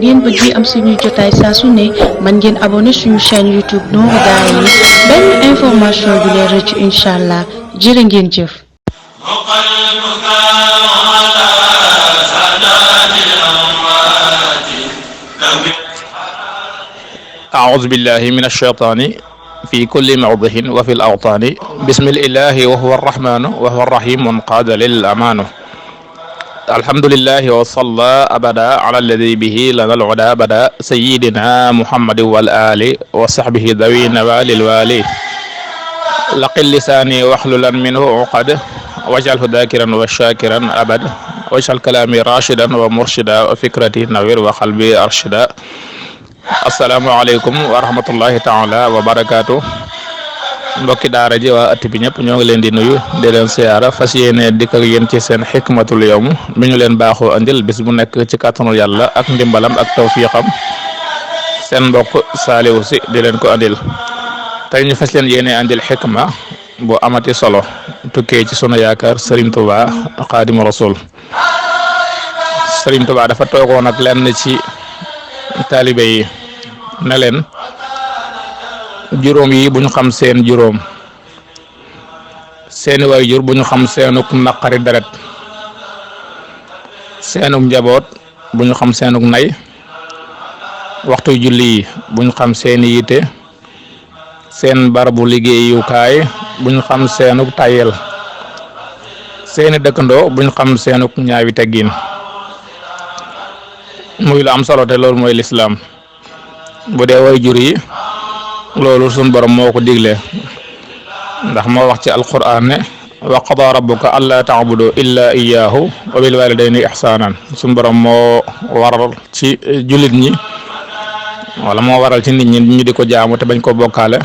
ngeen bëggee am suñuy jotaay saa su ne mën ngeen abonné suñu chaîne YouTube Nourou Darayni benn information du leen rëcc incha allah jërë ngeen jëf. أعوذ بالله من الشيطان في كل موضع وفي الأوطان بسم الإله وهو الرحمن وهو الرحيم منقاد للأمان الحمد لله وصلى أبدا على الذي به لنا العدا بدا سيدنا محمد والآل وصحبه ذوي النوال الوالي لقل لساني واحللا منه عقد واجعله ذاكرا وشاكرا أبدا واجعل كلامي راشدا ومرشدا وفكرتي نوير وقلبي أرشدا asalaamaaleykum wa rahmatullahi taala wa barakaatu mbokki daara ji waa ëtt bi ñëpp ñoo ngi leen di nuyu di leen siyaara fas yéene dikk ak yéen ci seen xikmatul yawm mi ñu leen baaxoo andil bis bu nekk ci kàttanul yàlla ak ndimbalam ak tawfiqam seen mbokk Saaliwu Si di leen ko andil tey ñu fas leen yéene andil xikma bu amati solo tukkee ci sunu yaakaar Serigne Touba Xaadimu Rasul Serigne Touba dafa toogoon ak lenn ci taalibe yi ne leen juróom yi bu ñu xam seen juróom seeni waajur bu ñu xam seenuk naqari deret seenuk njaboot bu ñu xam seenuk nay waxtu julli yi bu ñu xam seeni yite seen barabu liggéeyukaay bu ñu xam seenuk tayel seeni dëkkandoo bu ñu xam seenuk ñaawi teggin muy lu am solo te loolu mooy lislaam bu dee way jur yi loolu sun borom moo ko digle ndax moo wax ci alquran ne wa qada rabbuka alla ta'budu illa iyyahu wa bil walidayni ihsanan sun borom moo waral ci jullit ñi wala moo waral ci nit ñi ñu di ko jaamu te bañ ko bokkaale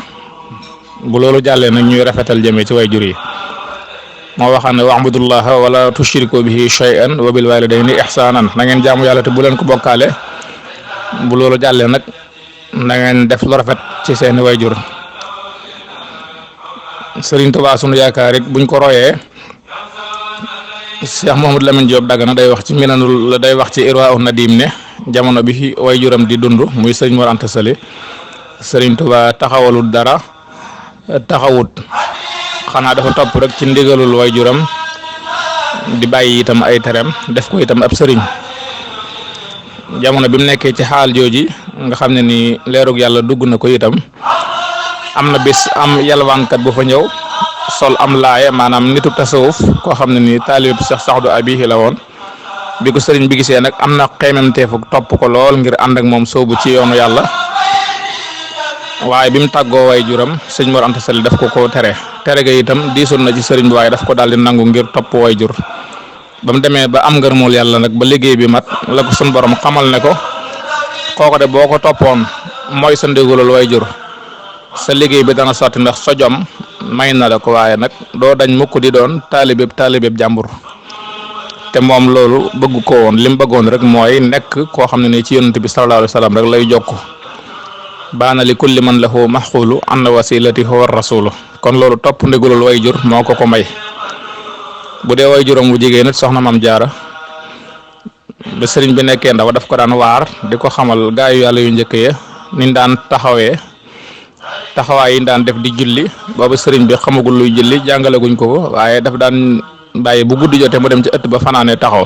bu loolu jàllee nag ñuy rafetal jëme ci way jur yi moo waxaan ne wa'budullaha wala tushriku bihi shay'an wa bil walidayni ihsanan na ngeen jaamu yàlla te bu leen ko bokkaale bu loolu jàllee nag na ngeen def lu rafet ci seeni wayjur Serigne Touba sunu yaakaar it buñ ko royee Cheikh Mouhamadou Lamine Diop Dagana day wax ci minanul day wax ci Irwaa'un Nadim ne jamono bi wayjuram di dund muy Serigne Mor Anta Sali Serigne Touba taxawalul dara taxawut xanaa dafa topp rek ci ndigalul wayjuram di bàyyi itam ay tereem def ko itam ab sëriñ jamono bi mu nekkee ci xaal jooji nga xam ne ni leerug yàlla dugg na ko itam am na bis am yalwaankat bu fa ñëw sol am laaye maanaam nitu tasawuf koo xam ne ni taalib Cheikh Saxdu Abihi la woon bi ko sëriñ bi gisee nag am na xeymemteefu topp ko lool ngir ànd ak moom soobu ci yoonu yàlla waaye bi mu tàggoo way juram sëñ Mor Anta Sali daf ko tere ga itam diisoon na ci sëriñ bi waaye daf ko daal di nangu ngir topp way jur ba mu demee ba am ngërmul yàlla nag ba liggéey bi mat la ko sun borom xamal ne ko kooko de boo ko toppoon mooy sa ndigalul way jur sa liggéey bi dana sotti ndax sa jom may na la ko waaye nag doo dañ mukk di doon taalibeb jàmbur te moom loolu bëgg ko woon li mu bëggoon rek mooy nekk koo xam ne ni ci yonent bi sallallahu alayhi wa sallam rek lay jokk baana li kulli man lahu maxxulu anna wasilati huwa rasulu kon loolu topp ndigalul way jur moo ko may bu dee way juram bu jigéen nit soxna Maam Jaara ba sëriñ bi nekkee ndaw daf ko daan waar di ko xamal gaayu yàlla yu njëkk ya niñ daan taxawaay yi daan def di julli boobu sëriñ bi xamagul luy julli jàngaleguñ ko waaye daf daan bàyyi bu guddi jotee mu dem ci ëtt ba fanaane taxaw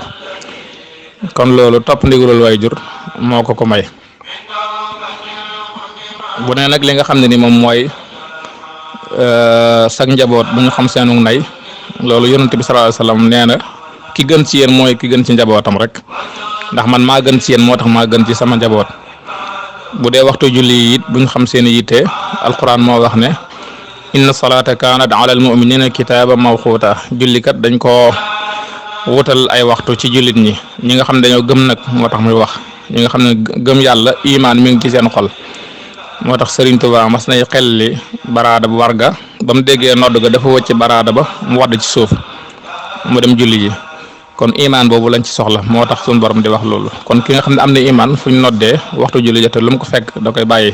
kon loolu topp ndigalul way jur moo ko may bu ne nag li nga xam ne ni moom mooy sag njaboot bu ñu xam seenu nay loolu yonent bi sallallahu alayhi wasallam nee na ki gën ci yéen mooy ki gën ci njabootam rek ndax man maa gën ci yéen moo tax maa gën ci sama njaboot bu dee waxtu julli it bu ñu xam seeni yitte alquran moo wax ne inna salata kanat ala al muminina kitaba mawquta jullikat dañ ko wutal ay waxtu ci jullit ñi nga xam ne dañoo gëm nag moo tax muy wax ñi nga xam ne gëm yàlla imaan mi ngi ci seen xol moo tax Serigne Touba mas nay xelli baraada bu warga ba mu déggee nodd ga dafa wëcc baraada ba mu wadd ci suuf mu dem julli ji kon imaan boobu lañ ci soxla moo tax suñu borom di wax loolu kon ki nga xam ne am na imaan fu ñu noddee waxtu julli jote lu mu ko fekk da koy bàyyi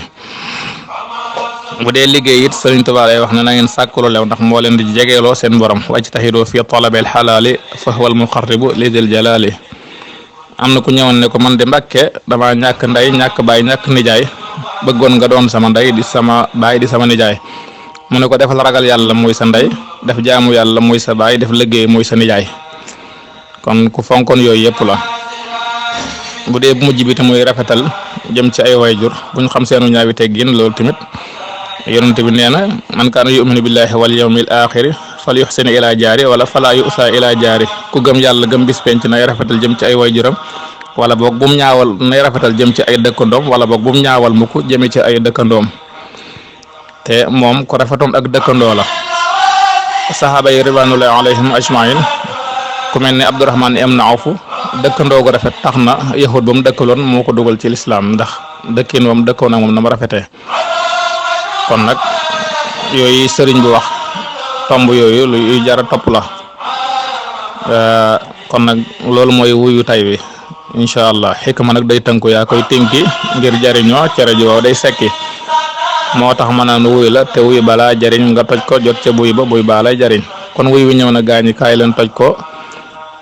bu dee liggéey it Serigne Touba lay wax ne na ngeen sàkkulu lew ndax moo leen di jegeeloo seen borom wajtahidu fi talabil xalaali fa huwa al muqarribu lidil jalali am na ku ñëwoon ne ko man de Mbàkke dama ñàkk ndey ñàkk baay ñàkk nijaay bëggoon nga doon sama ndey di sama baay di sama nijaay mu ne ko defal ragal yàlla mooy sa ndey def jaamu yàlla mooy sa baay def liggéey mooy sa nijaay kon ku fonkoon yooyu yëpp la. bu dee bu mujj bi te muy rafetal jëm ci ay wayjur buñ xam seenu ñaawi teggin loolu tamit yonent bi nee na man kaana yuminu billahi wal yawmil axiri fal yuxsin ila jaari wala fala yusa ila jaari ku gëm yàlla gëm bis penc nay rafetal jëm ci ay wayjuram wala boog bu mu ñaawal nay rafetal jëm ci ay dëkkandoom wala boog bu mu ñaawal mukk jëme ci ay dëkkandoom te moom ko rafetoon ak dëkkandoo la. saxaaba yi ridwanullahi alayhim ajmain ku mel ne Abdurahmaan ibn Awf dëkkandoo gu rafet tax na yahud ba mu dëkkaloon moo ko dugal ci lislaam ndax dëkkin wam dëkkoon ak moom na ma rafetee. kon nag yooyu sëriñ bi wax tomb yooyu lu jara topp la kon nag loolu mooy wuyu tay wi incha allah xikma nag day tënku yaa koy tënki ngir jariñoo cere ji waaw day sekki moo tax ma naan wuy la te wuy balaa jariñ nga toj ko jot ca buy ba buy baa lay jariñ kon wuy wi ñëw na gaañi kaay leen toj ko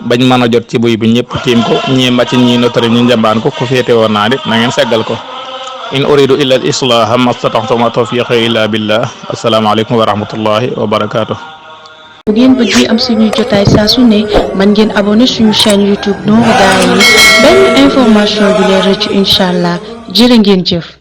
bañ mën a jot ci buy bi ñëpp tiim ko ñii màcc ñii notari ñi njambaan ko ku féete woon naa nit na ngeen seggal ko in uridu illa al islaha ma stataxtu ma tawfiqi illa billah assalaamu aleykum wa rahmatullahi wa barakatuh. bu ngeen bëggee am suñuy jotaay saa su ne man ngeen abonné suñu chaîne YouTube Nourou Darayni benn information du leen rëcc incha allah jërë ngeen jëf.